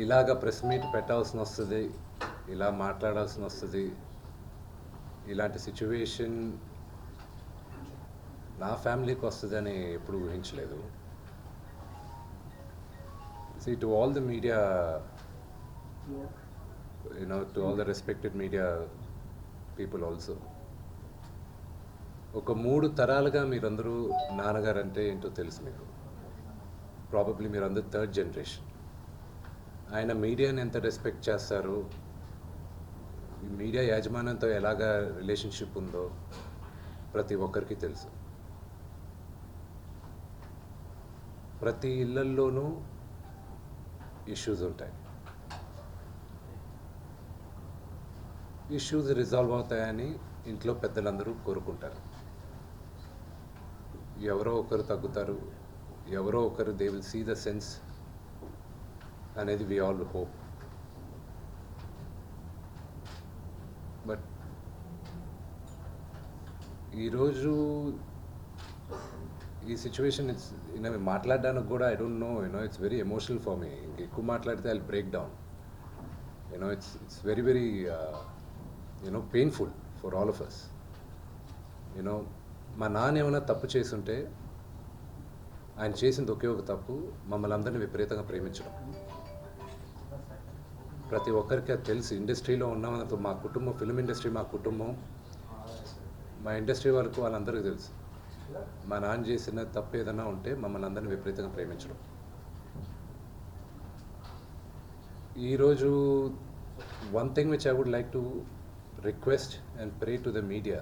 ఇలాగ press meet పెట్టాల్సిన వస్తుంది, ఇలా మాట్లాడాల్సిన వస్తుంది. ఇలాంటి సిచ్యువేషన్ నా ఫ్యామిలీకి వస్తుందని ఎప్పుడు ఊహించలేదు. See, to all the media, to all the respected media people also, ఒక 3 తరాలుగా మీరందరూ నాన్నగారు అంటే ఏంటో తెలుసు మీకు. ప్రాబబ్లీ మీరందరూ థర్డ్ జనరేషన్. ఆయన మీడియాని ఎంత రెస్పెక్ట్ చేస్తారు, ఈ మీడియా యాజమాన్యంతో ఎలాగా రిలేషన్షిప్ ఉందో ప్రతి ఒక్కరికి తెలుసు. ప్రతి ఇళ్లల్లోనూ ఇష్యూస్ ఉంటాయి. ఇష్యూస్ రిజాల్వ్ అవుతాయని ఇంట్లో పెద్దలందరూ కోరుకుంటారు. ఎవరో ఒకరు తగ్గుతారు, ఎవరో ఒకరు they will see the sense అనేది వి ఆల్ హోప్. బట్ ఈరోజు ఈ సిచ్యువేషన్ మాట్లాడడానికి కూడా I don't know, it's very emotional for me. ఎక్కువ మాట్లాడితే I break down. It's very very painful for all of us. మా నాన్న ఏమైనా తప్పు చేస్తుంటే ఆయన చేసింది ఒకే ఒక తప్పు, మమ్మల్ని అందరినీ విపరీతంగా ప్రేమించడం. ప్రతి ఒక్కరికి అది తెలుసు. ఇండస్ట్రీలో ఉన్నామన్నతో మా కుటుంబం, ఫిల్మ్ ఇండస్ట్రీ మా కుటుంబం, మా ఇండస్ట్రీ వరకు వాళ్ళందరికీ తెలుసు. మా నాన్న చేసిన తప్పు ఏదైనా ఉంటే మమ్మల్ని అందరినీ విపరీతంగా ప్రేమించడం. ఈరోజు one thing which I would like to request and pray to the media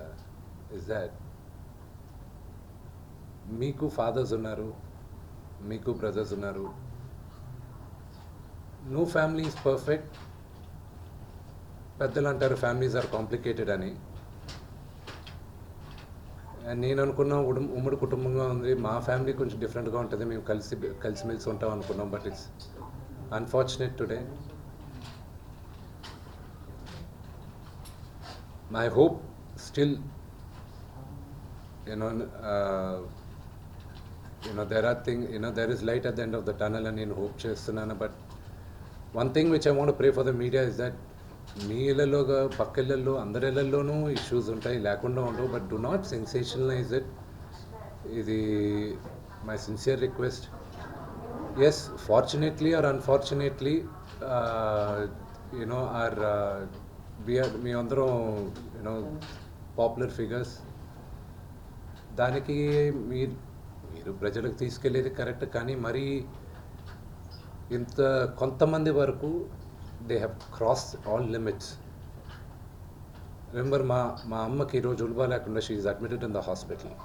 is that మీకు ఫాదర్స్ ఉన్నారు, మీకు బ్రదర్స్ ఉన్నారు. No family is perfect. పెద్దలు అంటారు ఫ్యామిలీస్ ఆర్ కాంప్లికేటెడ్ అని. నేను అనుకున్న ఉమ్మడి కుటుంబంగా ఉంది, మా ఫ్యామిలీ కొంచెం డిఫరెంట్గా ఉంటుంది, మేము కలిసిమెలిసి ఉంటాం అనుకున్నాం. But it's unfortunate today. My hope still there is light at the end of the tunnel అని నేను హోప్ చేస్తున్నాను. But one thing which I want pray for the media is that మీ ఇళ్ళలోగా పక్క ఇళ్ళల్లో అందరి ఇళ్ళల్లోనూ ఇష్యూస్ ఉంటాయి, లేకుండా ఉండవు. But do not sensationalise it. ఇది my sincere request. Yes, fortunately or unfortunately మీ అందరం పాపులర్ ఫిగర్స్. దానికి మీరు ప్రజలకు తీసుకెళ్ళేది కరెక్ట్, కానీ మరి ఇంత కొంతమంది వరకు they have cross all limits. Remember, మా అమ్మకి ఈరోజు ఉల్బా లేకుండా she is admitted in the hospital.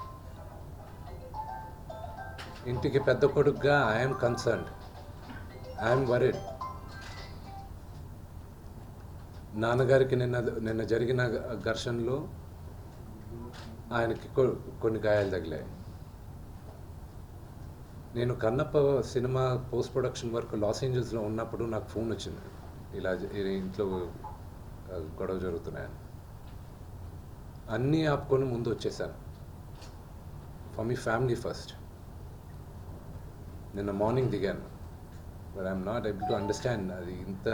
ఇంటికి పెద్ద కొడుకుగా ఐఎమ్ కన్సర్న్డ్, ఐఎమ్ వరీడ్. నాన్నగారికి నిన్న జరిగిన ఘర్షణలో ఆయనకి కొన్ని గాయాలు తగిలాయి. నేను Kannappa cinema post production work Los ఏంజల్స్లో ఉన్నప్పుడు నాకు ఫోన్ వచ్చింది, ఇలా ఇంట్లో గొడవ జరుగుతున్నాయని. అన్నీ ఆపుకొని ముందు వచ్చేసాను. For me family first. నిన్న మార్నింగ్ దిగాను. But I'm not able to understand అది ఇంత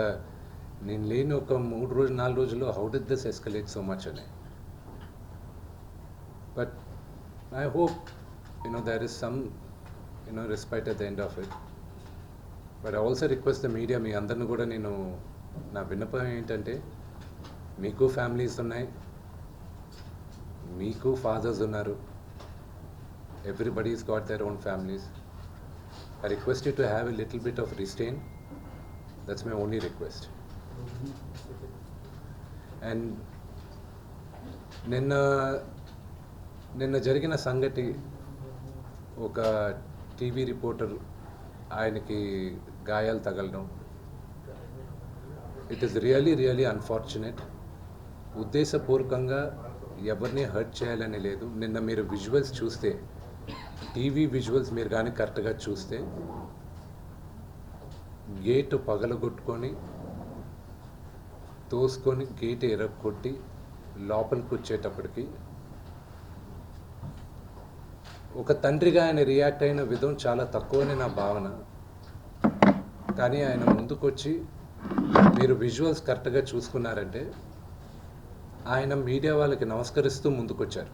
నేను లేని ఒక 3-4 రోజుల్లో how did this escalate so much అని. But I hope there is some respite at the end of it. But I also request the media, మీ అందరిని కూడా నేను నా విన్నపం ఏంటంటే, మీకు ఫ్యామిలీస్ ఉన్నాయి, మీకు ఫాదర్స్ ఉన్నారు, everybody's got their own families. I request you to have a little bit of restraint. That's my only request. And నిన్న జరిగిన సంగతి, ఒక టీవీ రిపోర్టర్ ఆయనకి గాయాలు తగలడం, it is really really unfortunate. ఉద్దేశపూర్వకంగా ఎవరిని హర్ట్ చేయాలని లేదు. నిన్న మీరు విజువల్స్ చూస్తే, టీవీ విజువల్స్ మీరు కానీ కరెక్ట్గా చూస్తే, గేటు పగలగొట్టుకొని తోసుకొని గేట్ ఎరగొట్టి లోపలికి వచ్చేటప్పటికి ఒక తండ్రిగా ఆయన రియాక్ట్ అయిన విధం చాలా తక్కువని నా భావన. కానీ ఆయన ముందుకొచ్చి మీరు విజువల్స్ కరెక్ట్గా చూసుకున్నారంటే ఆయన మీడియా వాళ్ళకి నమస్కరిస్తూ ముందుకొచ్చారు.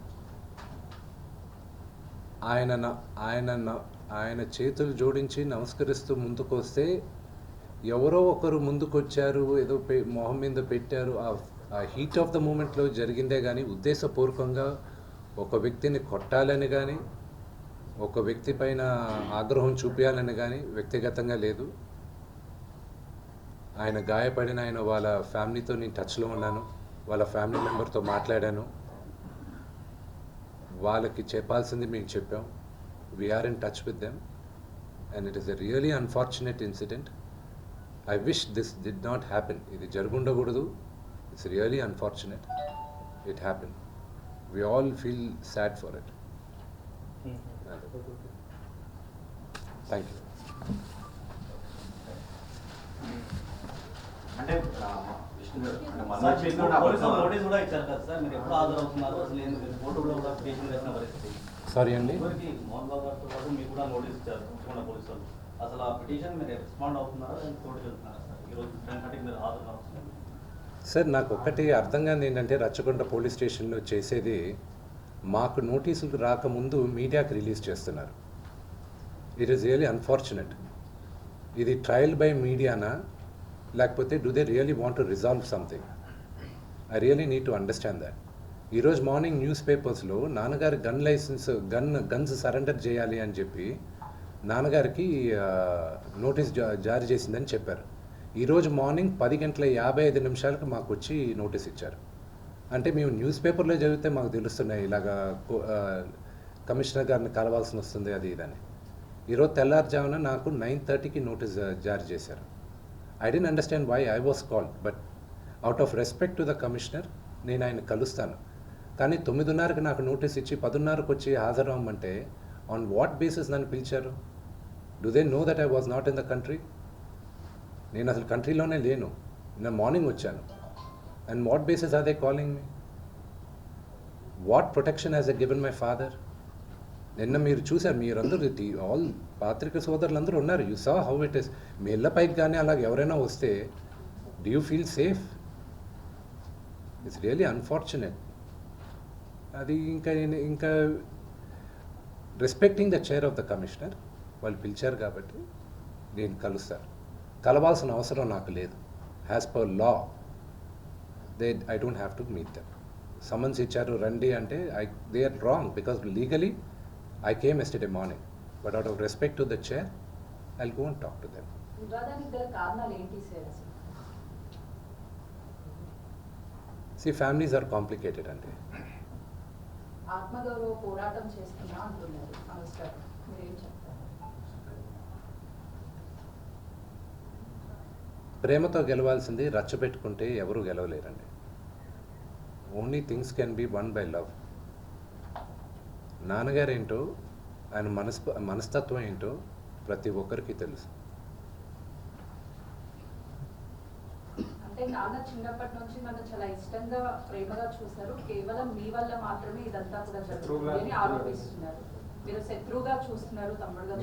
ఆయన చేతులు జోడించి నమస్కరిస్తూ ముందుకు వస్తే ఎవరో ఒకరు ముందుకొచ్చారు, ఏదో మొహం మీద పెట్టారు, ఆ హీట్ ఆఫ్ ద మూమెంట్లో జరిగిందే కానీ ఉద్దేశపూర్వకంగా ఒక వ్యక్తిని కొట్టాలని కానీ ఒక వ్యక్తి పైన ఆగ్రహం చూపించాలని కానీ వ్యక్తిగతంగా లేదు. ఆయన గాయపడిన వాళ్ళ ఫ్యామిలీతో నేను టచ్లో ఉన్నాను, వాళ్ళ ఫ్యామిలీ మెంబర్తో మాట్లాడాను, వాళ్ళకి చెప్పాల్సింది మేము చెప్పాం. We're in touch with them and it is a really unfortunate incident. I wish this did not happen. ఇది జరుగుండకూడదు. It's really unfortunate. It happen. We all feel sad for it. Thank you. అంటే విష్ణు గారు అంటే massage చేసిన notice కూడా ఇచ్చారు కదా sir, మీరు ఎప్పుడు హాజరవుతున్నారు అసలు ఏంది కోర్టులో కూడా పిటిషన్ వేసిన పరిస్థితి. సారీ అండి, మోహన్ బాబు గారితో పాటు మీకు కూడా నోటీస్ ఇచ్చారు ఉత్తరాఖండ పోలీసు వాళ్ళు. అసలు ఆ పిటిషన్ మీరు రెస్పాండ్ అవుతున్నారా లేదా కోర్టుకి వెళ్తున్నారా సార్? ఈరోజు 10:30కి మీరు హాజరవుతున్నారు సార్. నాకు ఒక్కటి అర్థం కాదు ఏంటంటే రచ్చకొండ పోలీస్ స్టేషన్లో చేసేది మాకు నోటీసులు రాకముందు మీడియాకి రిలీజ్ చేస్తున్నారు. It is really unfortunate. ఇది ట్రయల్ బై మీడియానా లేకపోతే do they really want to resolve something? I really need to understand that. ఈరోజు మార్నింగ్ న్యూస్ పేపర్స్లో నాన్నగారి గన్స్ సరెండర్ చేయాలి అని చెప్పి నాన్నగారికి నోటీస్ జారీ చేసిందని చెప్పారు. ఈరోజు మార్నింగ్ 10:55 మాకు వచ్చి నోటీస్ ఇచ్చారు. అంటే మేము న్యూస్ పేపర్లో చదివితే మాకు తెలుస్తున్నాయి ఇలాగా కమిషనర్ గారిని కలవాల్సి వస్తుంది అది ఇదని. ఈరోజు తెల్లారుజామున నాకు 9:30కి నోటీస్ జారీ చేశారు. I didn't understand why I was called, but out of respect to the commissioner నేను ఆయన కలుస్తాను. కానీ 9:30కి నాకు నోటీస్ ఇచ్చి 10:30కి వచ్చి హాజరవ్వమంటే ఆన్ వాట్ బేసిస్ నన్ను పిలిచారు? Do they know that I was not in the country? నేను అసలు కంట్రీలోనే లేను. నేను మార్నింగ్ వచ్చాను. And what basis are they calling me? What protection has they given my father? నిన్న మీరు చూసారు, మీరందరూ ఆల్ పాత్రిక సోదరులందరూ ఉన్నారు. You saw how it is. మీ ఇళ్ళ పైకి కానీ అలాగ ఎవరైనా వస్తే do you feel safe? It's really unfortunate. అది ఇంకా respecting the chair of the commissioner వాళ్ళు పిలిచారు కాబట్టి నేను కలవాల్సిన అవసరం నాకు లేదు. As per law I don't have to meet them. Summons ఇచ్చారు రండి అంటే they are wrong because legally I came yesterday morning, but out of respect to the chair I'll go and talk to them. వివాదానికి గల కారణాలు ఏంటి sir? See, families are complicated అండి. ఆత్మగౌరవ పోరాటం చేస్తున్నా అంటున్నారు నమస్కారం, మీరేం చెప్తారు? ప్రేమతో గెలవాల్సింది రచ్చబెట్టుకుంటే ఎవరు గెలవలేరండి. Only things can be won by love. నాన్నగారు ఏంటో ఆయన మనస్తత్వం ఏంటో ప్రతి ఒక్కరికి తెలుసు. అంటే నాన్న చిన్నప్పటి నుంచి నన్ను చాలా ఇష్టంగా ప్రేమగా చూశారు, కేవలం మీ వల్ల మాత్రమే ఇదంతా కూడా జరుగుతుంది అని ఆరోపిస్తున్నారు. మీరు శత్రువుగా చూస్తున్నారు, తమ్ముడుగా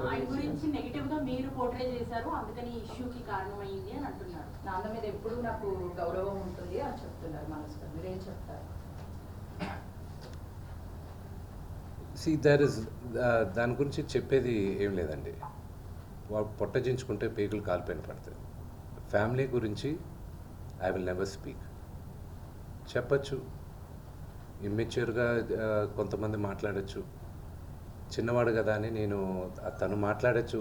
ఆయన గురించి నెగటివ్ గా మీరు పోర్ట్రే చేశారు, అందుకని ఇష్యూకి కారణమైంది అని అంటున్నారు. నాన్న మీద ఎప్పుడూ నాకు గౌరవం ఉంటుంది అని చెప్తున్నారు మనసులో. మీరేం చెప్తారు? దాని గురించి చెప్పేది ఏం లేదండి. వాడు పొట్టజించుకుంటే పేగులు కాలిపోయిన పడుతుంది. ఫ్యామిలీ గురించి ఐ విల్ నెవర్ స్పీక్. చెప్పచ్చు, ఇమ్మెచ్యూర్గా కొంతమంది మాట్లాడచ్చు, చిన్నవాడు కదా అని నేను తను మాట్లాడచ్చు,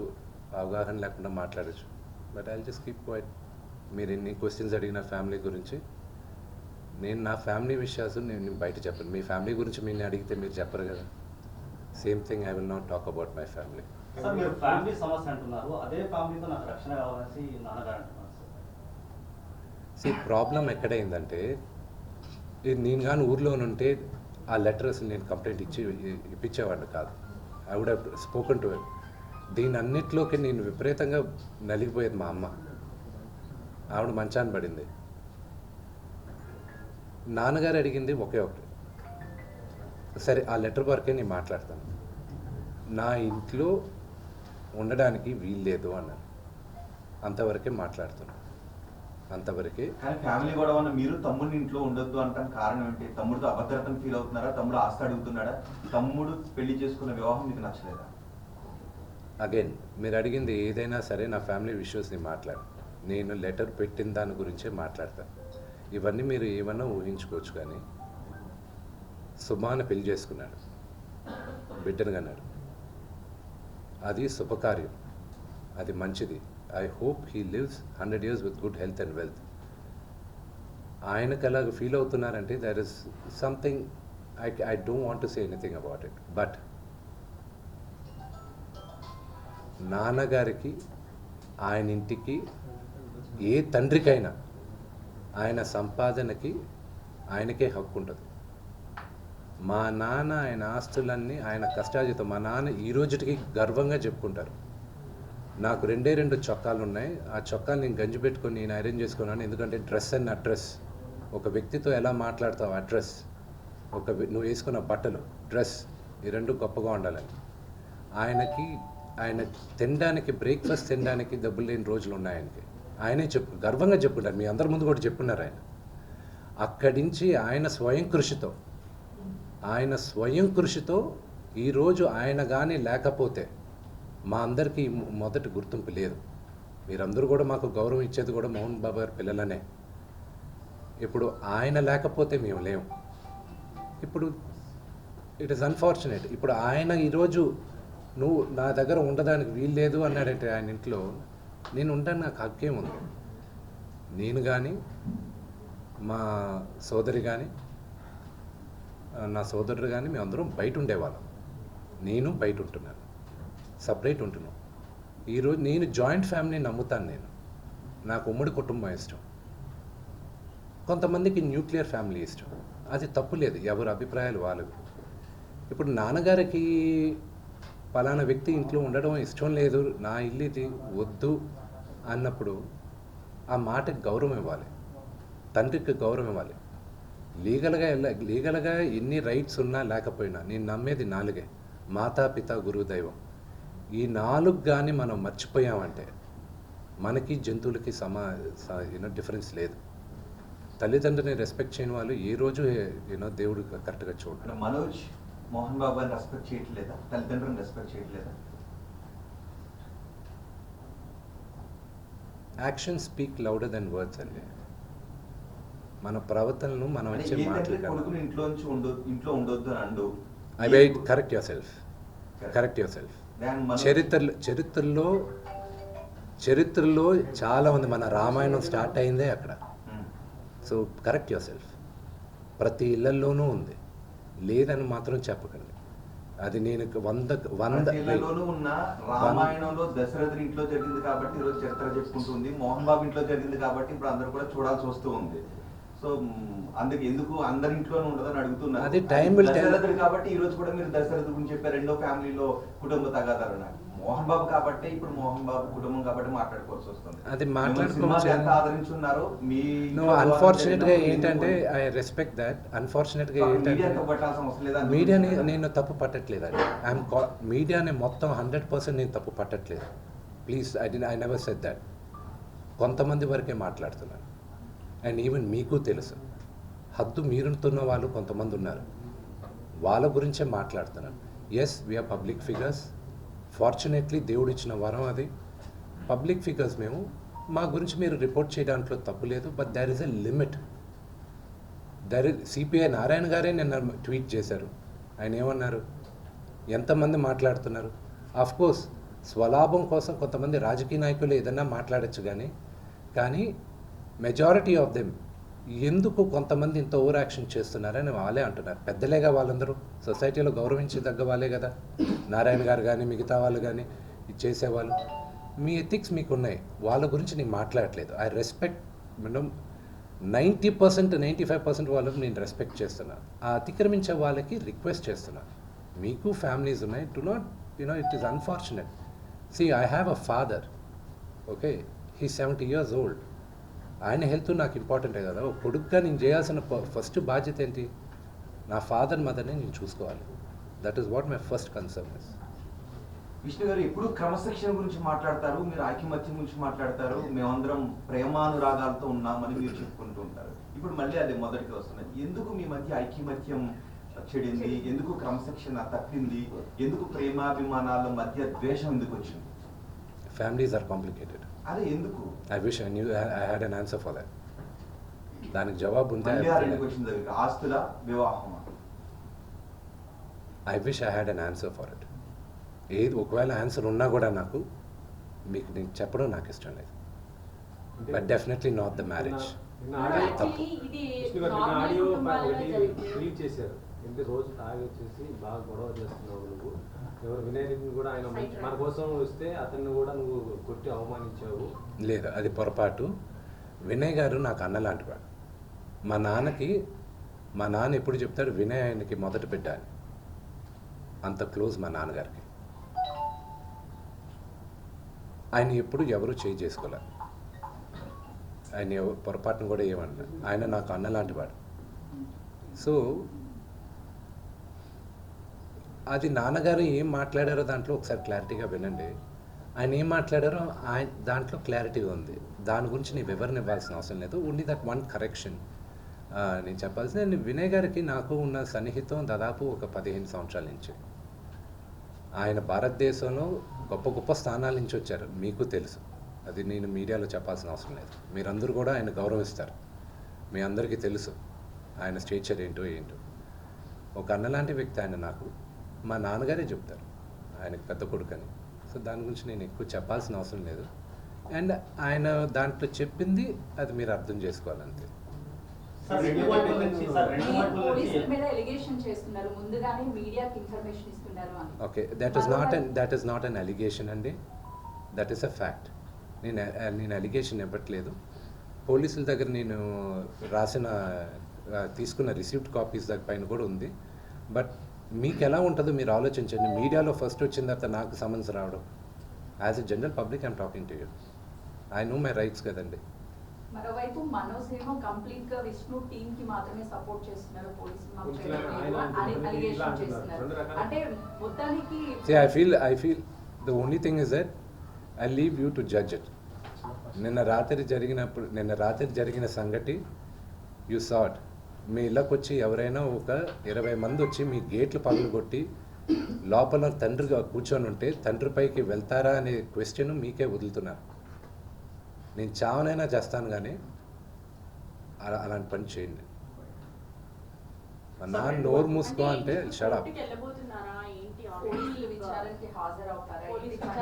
అవగాహన లేకుండా మాట్లాడచ్చు. But I just keep quiet. మీరు ఎన్ని క్వశ్చన్స్ అడిగిన ఫ్యామిలీ గురించి, నేను నా ఫ్యామిలీ విషయాలు నేను బయట చెప్పను. మీ ఫ్యామిలీ గురించి మీరు అడిగితే మీరు చెప్పరు కదా. Same thing I will not talk about my family. Sir, మీరు ఫ్యామిలీ సమస్య అంటున్నారు, అదే ఫ్యామిలీతో నాకు రక్షణ కావాలని నాన్నగారు అంటున్నారు సార్. ప్రాబ్లం ఎక్కడైందంటే నేను కానీ ఊర్లో ఉంటే ఆ లెటర్ అసలు నేను కంప్లైంట్ ఇప్పించేవాడిని కాదు. I would have spoken to him. దీని అన్నిట్లోకి నేను విపరీతంగా నలిగిపోయేది. మా అమ్మ, ఆవిడ మంచాన్ని పడింది. నాన్నగారు అడిగింది ఒకే ఒకటి, సరే ఆ లెటర్ వరకే నేను మాట్లాడతాను. నా ఇంట్లో ఉండడానికి వీల్లేదు అన్నాను. అంతవరకే మాట్లాడుతున్నాను, అంతవరకే. కానీ ఫ్యామిలీ గొడవ ఉన్న మీరు తమ్ముడిని ఇంట్లో ఉండొద్దు అంటానికి కారణం ఏంటి? తమ్ముడితో అభద్రతను ఫీల్ అవుతున్నారా? తమ్ముడు ఆస్తి అడుగుతున్నాడా? తమ్ముడు పెళ్లి చేసుకున్న వివాహం మీకు నచ్చలేదా? అగైన్ మీరు అడిగింది ఏదైనా సరే నా ఫ్యామిలీ ఇష్యూస్ని మాట్లాడు. నేను లెటర్ పెట్టిన దాని గురించే మాట్లాడతాను. ఇవన్నీ మీరు ఏమన్నా ఊహించుకోవచ్చు. కానీ సుమాన పెళ్లి చేసుకున్నాడు, బిడ్డను కన్నాడు. అది శుభకార్యం, అది మంచిది. I hope he lives 100 years with good health and wealth. ఆయనకు అలాగ ఫీల్ అవుతున్నారంటే there is something I don't want to say anything about it. But నాన్నగారికి, ఆయన ఇంటికి, ఏ తండ్రికైనా ఆయన సంపాదనకి ఆయనకే హక్కు ఉంటుంది. మా నాన్న ఆయన ఆస్తులన్నీ ఆయన కష్టార్జితం. మా నాన్న ఈ రోజుకి గర్వంగా చెప్పుకుంటారు, నాకు 2 చొక్కాలు ఉన్నాయి, ఆ చొక్కాలు నేను గంజి పెట్టుకొని నేను అరేంజ్ చేసుకున్నాను. ఎందుకంటే డ్రెస్ అండ్ అడ్రస్, ఒక వ్యక్తితో ఎలా మాట్లాడతావు అడ్రస్, నువ్వు వేసుకున్న బట్టలు, డ్రెస్, ఈ 2 గొప్పగా ఉండాలని. ఆయన తినడానికి, బ్రేక్ఫాస్ట్ తినడానికి డబ్బులు లేని రోజులు ఉన్నాయి ఆయనకి. ఆయనే గర్వంగా చెప్పుకుంటారు, మీ అందరి ముందు కూడా చెప్పున్నారు. ఆయన అక్కడి నుంచి ఆయన స్వయం కృషితో ఈరోజు ఆయన కానీ లేకపోతే మా అందరికీ మొదటి గుర్తింపు లేదు. మీరందరూ కూడా మాకు గౌరవం ఇచ్చేది కూడా మోహన్ బాబు గారి పిల్లలనే. ఇప్పుడు ఆయన లేకపోతే మేము లేము. ఇప్పుడు ఇట్ ఈస్ అన్ఫార్చునేట్. ఇప్పుడు ఆయన ఈరోజు నువ్వు నా దగ్గర ఉండడానికి వీల్లేదు అన్నాడంటే ఆయన ఇంట్లో, నేను ఉండడానికి నాకు హక్కేం ఉంది. నేను కానీ, మా సోదరి కానీ, నా సోదరుడు కానీ, మేమందరం బయట ఉండేవాళ్ళం. నేను బయట ఉంటున్నాను, సపరేట్ ఉంటున్నాను. ఈరోజు నేను జాయింట్ ఫ్యామిలీ నమ్ముతాను. నాకు ఉమ్మడి కుటుంబం ఇష్టం. కొంతమందికి న్యూక్లియర్ ఫ్యామిలీ ఇష్టం, అది తప్పు లేదు, ఎవరి అభిప్రాయాలు వాళ్ళవి. ఇప్పుడు నాన్నగారికి పలానా వ్యక్తి ఇంట్లో ఉండడం ఇష్టం లేదు, నా ఇల్లు ఇది వద్దు అన్నప్పుడు ఆ మాటకి గౌరవం ఇవ్వాలి, తండ్రికి గౌరవం ఇవ్వాలి. లీగల్గా ఎన్ని రైట్స్ ఉన్నా లేకపోయినా నేను నమ్మేది 4: మాతా, పిత, గురువు, దైవం. ఈ 4 కానీ మనం మర్చిపోయామంటే మనకి జంతువులకి డిఫరెన్స్ లేదు. తల్లిదండ్రులని రెస్పెక్ట్ చేయని వాళ్ళు ఏ రోజు దేవుడు కరెక్ట్గా చూడరు. మనోజ్ మోహన్ బాబు గారిని రెస్పెక్ట్ చేయట్లేదా? తల్లిదండ్రులను రెస్పెక్ట్ చేయట్లేదా? Action speak louder than words అండి. మన ప్రవర్తనను మనం వచ్చే మాటలు కొడుకుని ఇంట్లో ఉండొద్దు అని అండు. I wait, correct yourself. చరిత్రలో చాలా ఉంది. మన రామాయణం స్టార్ట్ అయిందే అక్కడ. So correct yourself. ప్రతి ఇళ్లలోనూ ఉంది, లేదని మాత్రం చెప్పకండి. అది నేను 100 ఉన్న రామాయణంలో దశరథుని ఇంట్లో జరిగింది కాబట్టి ఈరోజు చరిత్ర చెప్పుకుంటుంది. మోహన్ బాబు ఇంట్లో జరిగింది కాబట్టి ఇప్పుడు అందరూ కూడా చూడాల్సి వస్తూ ఉంది. సో అందుకు ఎందుకు అందరి ఇంట్లోనే ఉండదని అడుగుతున్నారు. అది టైం విల్ టెల్. దశరథుడు కాబట్టి ఈ రోజు కూడా మీరు దశరథుడు గురించి చెప్పారు. రెండో ఫ్యామిలీలో కుటుంబ తగాదాలు. మోహన్ బాబు కాబట్టి ఇప్పుడు మోహన్ బాబు కుటుంబం కాబట్టి మాట్లాడుకోవాల్సి వస్తుంది. అది మాట్లాడుకోవచ్చు. ఎంత ఆదరించున్నారు మీ అన్ఫార్చునేట్ గా ఏంటంటే ఐ రెస్పెక్ట్ దట్. అన్ఫార్చునేట్ గా ఏంటంటే మీడియాని నేను తప్పు పట్టట్లేదండి. మీడియాని మొత్తం 100% నేను తప్పు పట్టట్లేదు. Please, I never said that. కొంతమంది వరకే మాట్లాడుతున్నాను. అండ్ ఈవెన్ మీకు తెలుసు, హద్దు మీరుతున్న వాళ్ళు కొంతమంది ఉన్నారు, వాళ్ళ గురించే మాట్లాడుతున్నాను. Yes, we're public figures. Fortunately దేవుడు ఇచ్చిన వరం అది. పబ్లిక్ ఫిగర్స్ మేము, మా గురించి మీరు రిపోర్ట్ చేయడానికి తప్పు లేదు. But there is a limit. CPI Narayana గారే నిన్న ట్వీట్ చేశారు. ఆయన ఏమన్నారు? ఎంతమంది మాట్లాడుతున్నారు? కోర్స్ స్వలాభం కోసం కొంతమంది రాజకీయ నాయకులు ఏదన్నా మాట్లాడచ్చు, కానీ మెజారిటీ ఆఫ్ దెమ్ ఎందుకు కొంతమంది ఇంత ఓవర్ యాక్షన్ చేస్తున్నారని వాళ్ళే అంటున్నారు. పెద్దలేగా వాళ్ళందరూ, సొసైటీలో గౌరవించదగ్గ వాళ్ళే కదా. నారాయణ గారు కానీ మిగతా వాళ్ళు కానీ ఇది చేసేవాళ్ళు. మీ ఎథిక్స్ మీకు ఉన్నాయి, వాళ్ళ గురించి నేను మాట్లాడట్లేదు. I respect. 90%, 95% వాళ్ళకి నేను రెస్పెక్ట్ చేస్తున్నాను. ఆ అతిక్రమించే వాళ్ళకి రిక్వెస్ట్ చేస్తున్నాను, మీకు ఫ్యామిలీస్ ఉన్నాయి, do not it is unfortunate. See, I have a father, okay? He's 70 years old. ఆయన హెల్త్ నాకు ఇంపార్టెంటే కదా. కొడుకుగా నేను చేయాల్సిన ఫస్ట్ బాధ్యత ఏంటి? నా ఫాదర్ మదర్ని నేను చూసుకోవాలి. That is what my first concern is. Vishnu గారు ఎప్పుడు క్రమశిక్షణ గురించి మాట్లాడతారు, మీరు ఐకమత్యం గురించి మాట్లాడతారు, మేమందరం ప్రేమానురాగాలతో ఉన్నామని మీరు చెప్పుకుంటూ ఉంటారు. ఇప్పుడు మళ్ళీ అది మొదటికి వస్తున్నది. ఎందుకు మీ మధ్య ఐకమత్యం చెడింది? ఎందుకు క్రమశిక్షణ తప్పింది? ఎందుకు ప్రేమాభిమానాల మధ్య ద్వేషం ఎందుకు వచ్చింది? Families are complicated. అదే ఎందుకు I wish I knew I had an answer for that. దానికి జవాబు ఉంటే మళ్ళీ ఆ రెండు క్వశ్చన్ దగ్గర ఆస్తుల వివాహమా? I wish I had an answer for it. ఏది ఒకవేళ ఆన్సర్ ఉన్నా కూడా నాకు మీకు నేను చెప్పడం నాకు ఇష్టం లేదు. But definitely not the marriage. Actually ఇది నార్మల్ కుటుంబాలలో జరిగింది. ట్వీట్ చేశారు, ఎందుకు రోజు తాగి వచ్చేసి బాగా గొడవ చేస్తున్నావు నువ్వు, ఎవరు వినయని కూడా ఆయన మన కోసం వస్తే అతన్ని కూడా నువ్వు కొట్టి అవమానించావు. లేదు, అది పొరపాటు. వినయ్ గారు నాకు అన్నలాంటి వాడు. మా నాన్న ఎప్పుడు చెప్తాడు, వినయ్ ఆయనకి మొదటి బిడ్డ అని. అంత క్లోజ్ మా నాన్నగారికి. ఆయన ఎప్పుడు ఎవరు చేయి చేసుకోలే. ఆయన పొరపాటును కూడా ఏమన్నా. ఆయన నాకు అన్నలాంటి వాడు. సో అది నాన్నగారు ఏం మాట్లాడారో దాంట్లో ఒకసారి క్లారిటీగా వినండి. ఆయన ఏం మాట్లాడారో దాంట్లో క్లారిటీగా ఉంది. దాని గురించి నేను వివరణ ఇవ్వాల్సిన అవసరం లేదు. ఓన్లీ దట్ వన్ కరెక్షన్ నేను చెప్పాల్సింది. వినయ్ గారికి నాకు ఉన్న సన్నిహితం దాదాపు ఒక 15 సంవత్సరాల నుంచి. ఆయన భారతదేశంలో గొప్ప గొప్ప స్థానాల నుంచి వచ్చారు, మీకు తెలుసు. అది నేను మీడియాలో చెప్పాల్సిన అవసరం లేదు. మీరందరూ కూడా ఆయన గౌరవిస్తారు. మీ అందరికీ తెలుసు ఆయన స్టేచర్ ఏంటో. ఒక అన్నలాంటి వ్యక్తి ఆయన నాకు. మా నాన్నగారే చెప్తారు ఆయనకు పెద్ద కొడుకని. సో దాని గురించి నేను ఎక్కువ చెప్పాల్సిన అవసరం లేదు. అండ్ ఆయన దాంట్లో చెప్పింది అది మీరు అర్థం చేసుకోవాలంతే. పోలీసుల మీద ఎలిగేషన్ చేస్తున్నారు, ముందుగానే మీడియాకి ఇన్ఫర్మేషన్ ఇస్తున్నారు అని. Okay, that is not an allegation అండి, దట్ ఈస్ అ ఫ్యాక్ట్. నేను అలిగేషన్ ఇవ్వట్లేదు. పోలీసుల దగ్గర నేను తీసుకున్న రిసీప్ట్ కాపీస్ దగ్గర పైన కూడా ఉంది. బట్ మీకు ఎలా ఉంటుందో మీరు ఆలోచించండి. మీడియాలో ఫస్ట్ వచ్చిన తర్వాత నాకు సమన్స్ రావడం, as a general public I'm talking to you. I know my rights కదండి. మరోవైపు మనోజ్ ఏమో కంప్లీట్ గా విష్ణు టీమ్ కి మాత్రమే సపోర్ట్ చేస్తున్నారు, పోలీసులు మాకు అలిగేషన్ చేస్తున్నారు. అంటే మొత్తానికి I feel the only thing is that I leave you to judge it. నిన్న రాత్రి జరిగిన సంగతి యూ సాట్. మీ ఇళ్ళకి వచ్చి ఎవరైనా ఒక 20 మంది వచ్చి మీ గేట్లు పగలు కొట్టి లోపల తండ్రిగా కూర్చొని ఉంటే తండ్రి పైకి వెళ్తారా అనే క్వశ్చన్ మీకే వదులుతున్నారు. నేను చావనైనా చేస్తాను కానీ అలాంటి పని చేయండి. మా నాన్న నోరు మూసుకో అంటే షడప్. కోర్టుకి వెళ్ళబోతున్నారా ఏంటి? పోలీసులు విచారణకి హాజరవుతారా?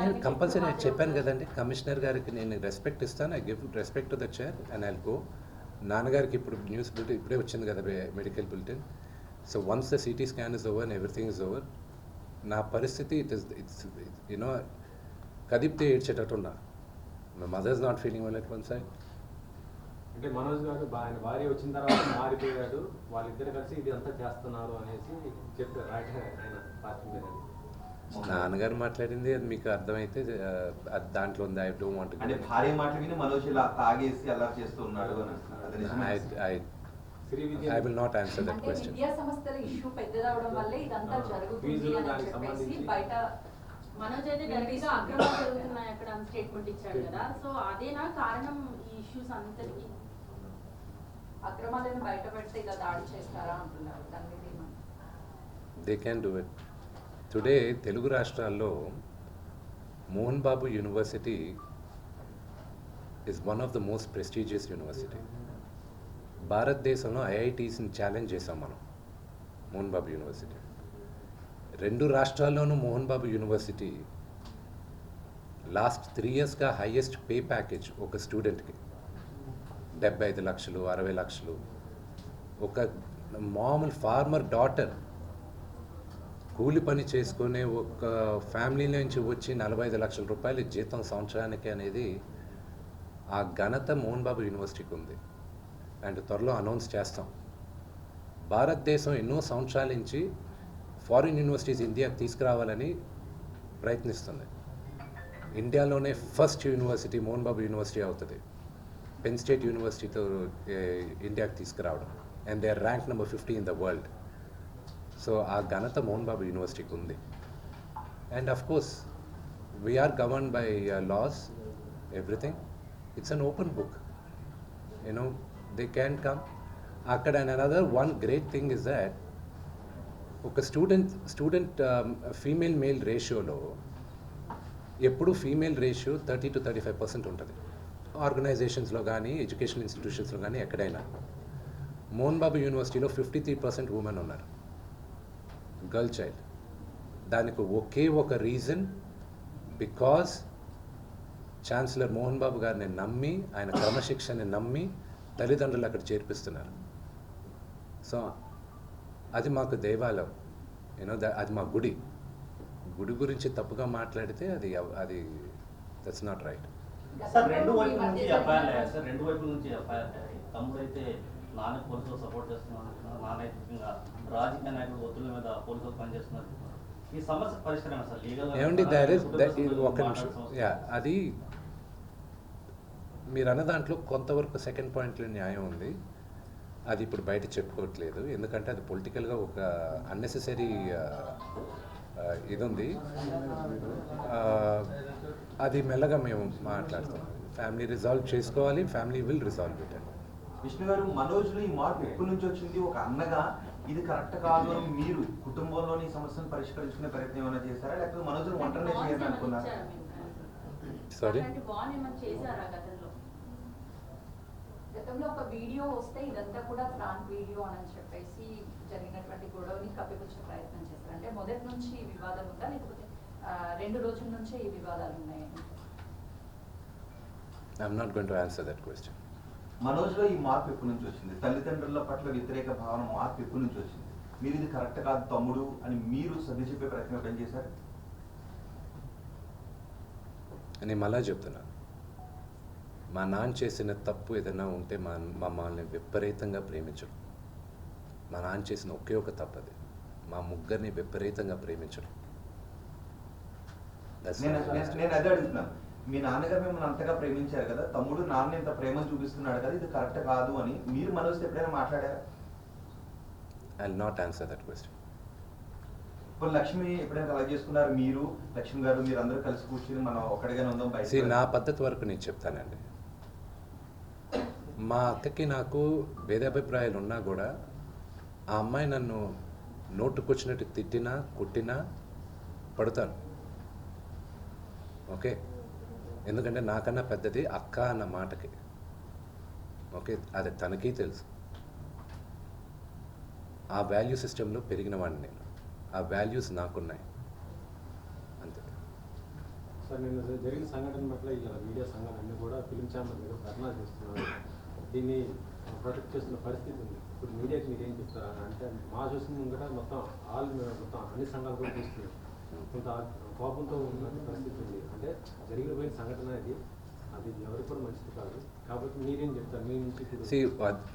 నేను కంపల్సరీ చెప్పాను కదండి, కమిషనర్ గారికి నేను రెస్పెక్ట్ ఇస్తాను. I give respect to the chair and I'll go. నాన్నగారికి ఇప్పుడు న్యూస్ బులెటిన్ ఇప్పుడే వచ్చింది కదా, medical bulletin. So once the CT scan is over and everything is over, నా పరిస్థితి ఇట్స్ యూనో కదిపితే ఏడ్చేటట్టున్నా. My mother is not feeling well at one side. అంటే మనోజ్ గారు ఆయన భార్య వచ్చిన తర్వాత మారిపోయాడు, వాళ్ళిద్దరు కలిసి ఇది అంతా చేస్తున్నారు అనేసి చెప్పారు ఆయన పార్టీ మీద. నాన్నగారు మాట్లాడింది అది మీకు అర్థమైతే అది దాంట్లో ఉంది. ఐ డోంట్ వాంట్ అంటే భార్య మాట విని మనోజ్ ఇలా తాగేసి అలా చేస్తున్నాడు అని. I will not answer that అంటే question. విద్యా సంస్థల ఇష్యూ పెద్దదవడం వల్లే ఇదంతా జరుగుతుంది అని చెప్పేసి బయట మనోజ్ అయితే డైరెక్ట్ గా అక్రమాలు జరుగుతున్నాయి అక్కడ అని స్టేట్మెంట్ ఇచ్చాడు కదా. సో అదేనా కారణం ఈ ఇష్యూస్ అంతటికి? అక్రమాలను బయట పెడితే ఇలా దాడి చేస్తారా అంటున్నారు. దాని మీద ఏమన్నా? They can do it. Today Telugu రాష్ట్రాల్లో Mohan Babu university is one of the most prestigious university. భారతదేశంలో ఐఐటీస్ని ఛాలెంజ్ చేసాం మనం మోహన్ బాబు యూనివర్సిటీ. 2 రాష్ట్రాల్లోనూ మోహన్ బాబు యూనివర్సిటీ లాస్ట్ 3 ఇయర్స్గా హైయెస్ట్ పే ప్యాకేజ్ ఒక స్టూడెంట్కి 75 లక్షలు 60 లక్షలు. ఒక మామూలు ఫార్మర్ డాటర్ కూలి పని చేసుకునే ఒక ఫ్యామిలీ నుంచి వచ్చి 45 లక్షల రూపాయల జీతం సంవత్సరానికి అనేది ఆ ఘనత మోహన్ బాబు యూనివర్సిటీకి ఉంది. అండ్ త్వరలో అనౌన్స్ చేస్తాం. భారతదేశం ఎన్నో సంవత్సరాల నుంచి ఫారిన్ యూనివర్సిటీస్ ఇండియాకి తీసుకురావాలని ప్రయత్నిస్తుంది. ఇండియాలోనే first university Mohan Babu university అవుతుంది. పెన్ స్టేట్ యూనివర్సిటీతో ఇండియాకి తీసుకురావడం. And they are rank number 50 in the world. So ఆ ఘనత మోహన్ బాబు యూనివర్సిటీకి ఉంది. And of course we are governed by laws, everything. It's an open book. You know, they can come. Akkada, and another one great thing is that ఒక student female male రేషియోలో ఎప్పుడు female ratio 30 to 35% ఉంటుంది ఆర్గనైజేషన్స్లో కానీ education ఇన్స్టిట్యూషన్స్లో కానీ ఎక్కడైనా. మోహన్ బాబు యూనివర్సిటీలో 53% women ఉన్నారు, girl child. దానికి ఒకే ఒక reason, because chancellor Mohan Babu గారిని నమ్మి, ఆయన క్రమశిక్షణని నమ్మి తల్లిదండ్రులు అక్కడ చేర్పిస్తున్నారు. సో అది మాకు దేవాలయం, యూనో, అది మా గుడి గురించి తప్పుగా మాట్లాడితే అది దట్స్ నాట్ రైట్. సార్ రెండు వైపుల నుంచి ఎఫ్ఐఆర్ అయ్యాయి సార్, రెండు వైపుల నుంచి ఎఫ్ఐఆర్ అయ్యాయి. తమ్ముడు అయితే నాన్న పోలీసులు సపోర్ట్ చేస్తున్నాను అంటున్నారు, నాన్న అయితే ముఖ్యంగా రాజకీయ నాయకులు ఒత్తిడి మీద పోలీసులు పనిచేస్తున్నారు. ఈ సమస్య పరిష్కారం సార్ లీగల్ ఏమండి, ఒక నిమిషం, అది మీరు అన్న దాంట్లో కొంతవరకు సెకండ్ పాయింట్లో న్యాయం ఉంది. అది ఇప్పుడు బయట చెప్పుకోవట్లేదు, ఎందుకంటే అది పొలిటికల్గా ఒక అన్నెసెసరీ ఇది ఉంది. అది మెల్లగా మేము మాట్లాడుతున్నాం. ఫ్యామిలీ రిజాల్వ్ చేసుకోవాలి, family will resolve it. Vishnu గారు, మనోజ్లో ఈ మార్పు ఎప్పటి నుంచి వచ్చింది? ఒక అన్నగా ఇది కరెక్ట్ కాదు అని మీరు కుటుంబంలోని సమస్యను పరిష్కరించుకునే ప్రయత్నం ఏమైనా చేశారా, లేకపోతే మనోజ్ను ఒంటరినే చేయాలని అనుకున్నారా? సారీ, గతంలో ఒక వీడియో వస్తే ఇదంతా కూడా ఫ్రాంక్ వీడియో అని చెప్పేసి జరిగినటువంటి గొడవని కప్పిపుచ్చే ప్రయత్నం చేస్తారు. అంటే మొదటి నుంచి ఈ వివాదం ఉందా, లేకపోతే 2 రోజుల నుంచే ఈ వివాదాలు ఉన్నాయి? I'm not going to answer that question. మనోజ్లో ఈ మార్పు ఎప్పటి నుంచి వచ్చింది? తల్లిదండ్రుల పట్ల వ్యతిరేక భావన మార్పు ఎప్పటి నుంచి వచ్చింది? మీరు ఇది కరెక్ట్ కాదు తమ్ముడు అని మీరు సర్ది చెప్పే ప్రయత్నం ఎప్పుడేం చేశారు? నేను మళ్ళా చెప్తున్నాను, మా నాన్న చేసిన తప్పు ఏదైనా ఉంటే మమ్మల్ని విపరీతంగా ప్రేమించడం. మా నాన్న చేసిన ఒకే ఒక తప్పు అది, మా ముగ్గురిని విపరీతంగా ప్రేమించడం. నేను అదే అడుగుతున్నాను, మీ నాన్నగారు మిమ్మల్ని అంతగా ప్రేమించారు కదా, తమ్ముడు నాన్న ఇంత ప్రేమ చూపిస్తున్నాడు కదా, ఇది కరెక్ట్ కాదు అని మీరు మనోజ్తో ఎప్పుడైనా మాట్లాడారా? I will not answer that question. ఇప్పుడు లక్ష్మి ఎప్పుడైనా కలెక్ట్ చేసుకున్నారు? మీరు లక్ష్మి గారు మీరు అందరూ కలిసి కూర్చుని మనం ఒక్కడిగానే ఉందాం బయట? నా పద్ధతి వరకు నేను చెప్తానండి. మా అక్కకి నాకు భేదాభిప్రాయాలు ఉన్నా కూడా ఆ అమ్మాయి నన్ను నోటుకొచ్చినట్టు తిట్టినా కొట్టినా పడతాను, ఓకే? ఎందుకంటే నాకన్నా పెద్దది అక్క అన్న మాటకి, ఓకే? అది తనకి తెలుసు. ఆ వాల్యూ సిస్టంలో పెరిగిన వాడిని నేను, ఆ వాల్యూస్ నాకున్నాయి, అంతే. సార్, నేను జరిగిన సంఘటన పట్ల ఇలా మీడియా సంఘాలు అన్నీ కూడా ఫిలిం ఛాంబర్ మీద ధర్నా చేస్తున్నారు, దీన్ని ప్రొటెక్ట్ చేస్తున్న పరిస్థితి ఉంది. ఇప్పుడు మీడియాకి మీరు ఏం చెప్తారా? అంటే మా చూసిన ముందర మొత్తం అన్ని సంఘాలు కూడా చూస్తున్నాయి, కొంత కోపంతో ఉన్న పరిస్థితి ఉంది. అంటే జరిగిపోయిన సంఘటన అది ఎవరికి కూడా మంచిది కాదు. కాబట్టి మీరేం చెప్తారు మీ నుంచి?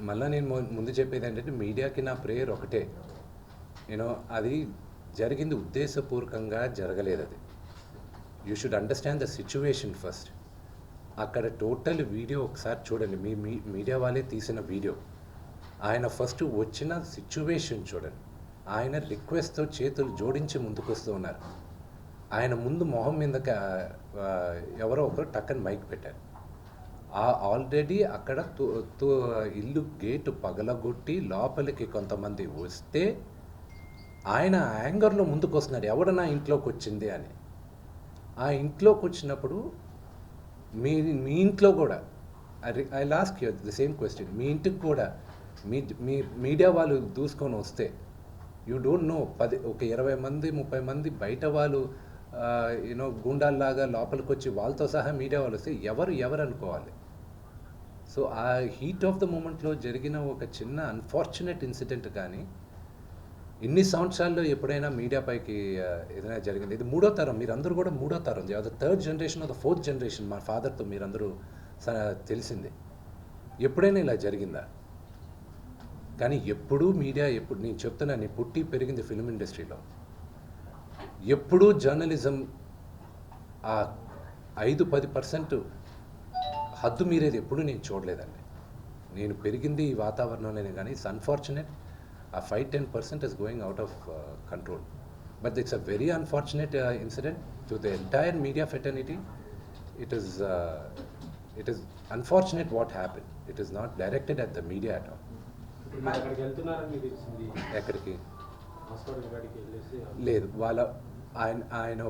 మళ్ళీ నేను ముందు చెప్పేది ఏంటంటే, మీడియాకి నా ప్రేయర్ ఒకటే, యూనో, అది జరిగింది ఉద్దేశపూర్వకంగా జరగలేదు. అది you should understand the situation first. అక్కడ టోటల్ వీడియో ఒకసారి చూడండి, మీ మీడియా వాళ్ళే తీసిన వీడియో. ఆయన ఫస్ట్ వచ్చిన సిచ్యువేషన్ చూడండి. ఆయన రిక్వెస్ట్తో చేతులు జోడించి ముందుకొస్తూ ఉన్నారు. ఆయన ముందు మొహం మీద ఎవరో ఒకరు టక్కని మైక్ పెట్టారు. ఆల్రెడీ అక్కడ ఇల్లు గేటు పగలగొట్టి లోపలికి కొంతమంది వస్తే ఆయన యాంగర్లో ముందుకు వస్తున్నాడు, ఎవడు నా ఇంట్లోకి వచ్చింది అని. ఆ ఇంట్లోకి వచ్చినప్పుడు మీ ఇంట్లో కూడా, I last you the same question, మీ ఇంటికి కూడా మీ మీడియా వాళ్ళు దూసుకొని వస్తే, యూ డోంట్ నో, ఒక 20 మంది 30 మంది బయట వాళ్ళు యూనో గుండాల్లాగా లోపలికి వచ్చి వాళ్ళతో సహా మీడియా వాళ్ళు వస్తే ఎవరు అనుకోవాలి? సో ఆ హీట్ ఆఫ్ ద మూమెంట్లో జరిగిన ఒక చిన్న అన్ఫార్చునేట్ ఇన్సిడెంట్ కానీ ఇన్ని సంవత్సరాల్లో ఎప్పుడైనా మీడియా పైకి ఏదైనా జరిగింది? ఇది 3వ తరం, మీరందరూ కూడా 3వ తరం, the 3rd generation of the 4th generation. మా ఫాదర్తో మీరందరూ తెలిసింది. ఎప్పుడైనా ఇలా జరిగిందా? కానీ ఎప్పుడూ మీడియా, నేను చెప్తున్నాను, నేను పుట్టి పెరిగింది ఫిల్మ్ ఇండస్ట్రీలో, ఎప్పుడూ జర్నలిజం ఆ 5-10% హద్దు మీరేది ఎప్పుడూ నేను చూడలేదండి. నేను పెరిగింది ఈ వాతావరణంలోనే, కానీ ఇట్స్ అన్ఫార్చునేట్ ఆ 5-10% is going out of control. But it's a very unfortunate incident. to the entire media fraternity, it is unfortunate what happened. It is not directed at the media at all. ఇప్పుడు మీరు అక్కడికి వెళ్తున్నారని మీకు తెలిసింది ఎక్కడికి hospital కాడికి వెళ్ళేసి లేదు,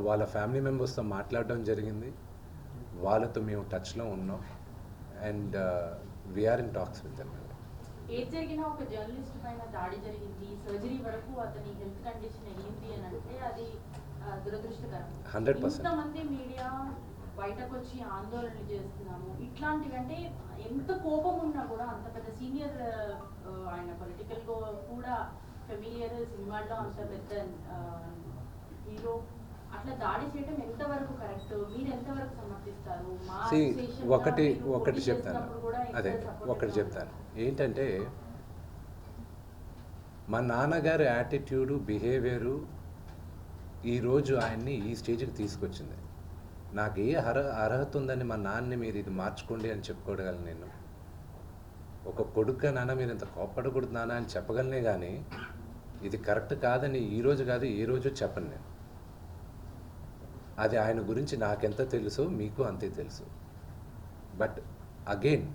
వాళ్ళ ఫ్యామిలీ మెంబర్స్తో మాట్లాడడం జరిగింది, వాళ్ళతో మేము టచ్లో ఉన్నాం, and we're in talks with them. ఏది జరిగినా ఒక జర్నలిస్ట్ పైన దాడి జరిగింది, సర్జరీ వరకు అతని హెల్త్ కండిషన్ అయ్యింది అని అంటే అది దురదృష్టకరం. 100%. ఇంతమంది మీడియా బయటకు వచ్చి ఆందోళనలు చేస్తున్నాము, ఇట్లాంటివి అంటే ఎంత కోపం ఉన్నా కూడా అంత పెద్ద సీనియర్ ఆయన పొలిటికల్ కూడా ఫెమిలియర్, సినిమాల్లో అంత పెద్ద హీరో అట్లా దాడి చేయడం ఎంతవరకు కరెక్ట్, మీరు ఎంతవరకు సమర్థిస్తారు? మా association గా ఒకటి మీరు పోటీ చెప్తాను, చేసినప్పుడు కూడా అదే ఎంత support ఒకటి చేశారు? చెప్తాను ఏంటంటే, మా నాన్నగారి యాటిట్యూడు, బిహేవియరు ఈరోజు ఆయన్ని ఈ స్టేజ్కి తీసుకొచ్చింది. నాకు ఏ అర్హత ఉందని మా నాన్నని మీరు ఇది మార్చుకోండి అని చెప్పుకోగలను నేను. ఒక కొడుకుగా నాన్న మీరు ఇంత కోప్పడకూడదు నాన్న అని చెప్పగలనే కానీ ఇది కరెక్ట్ కాదని ఈరోజు కాదు ఏ రోజు చెప్పను నేను. అది ఆయన గురించి నాకెంత తెలుసో మీకు అంతే తెలుసు. బట్ అగైన్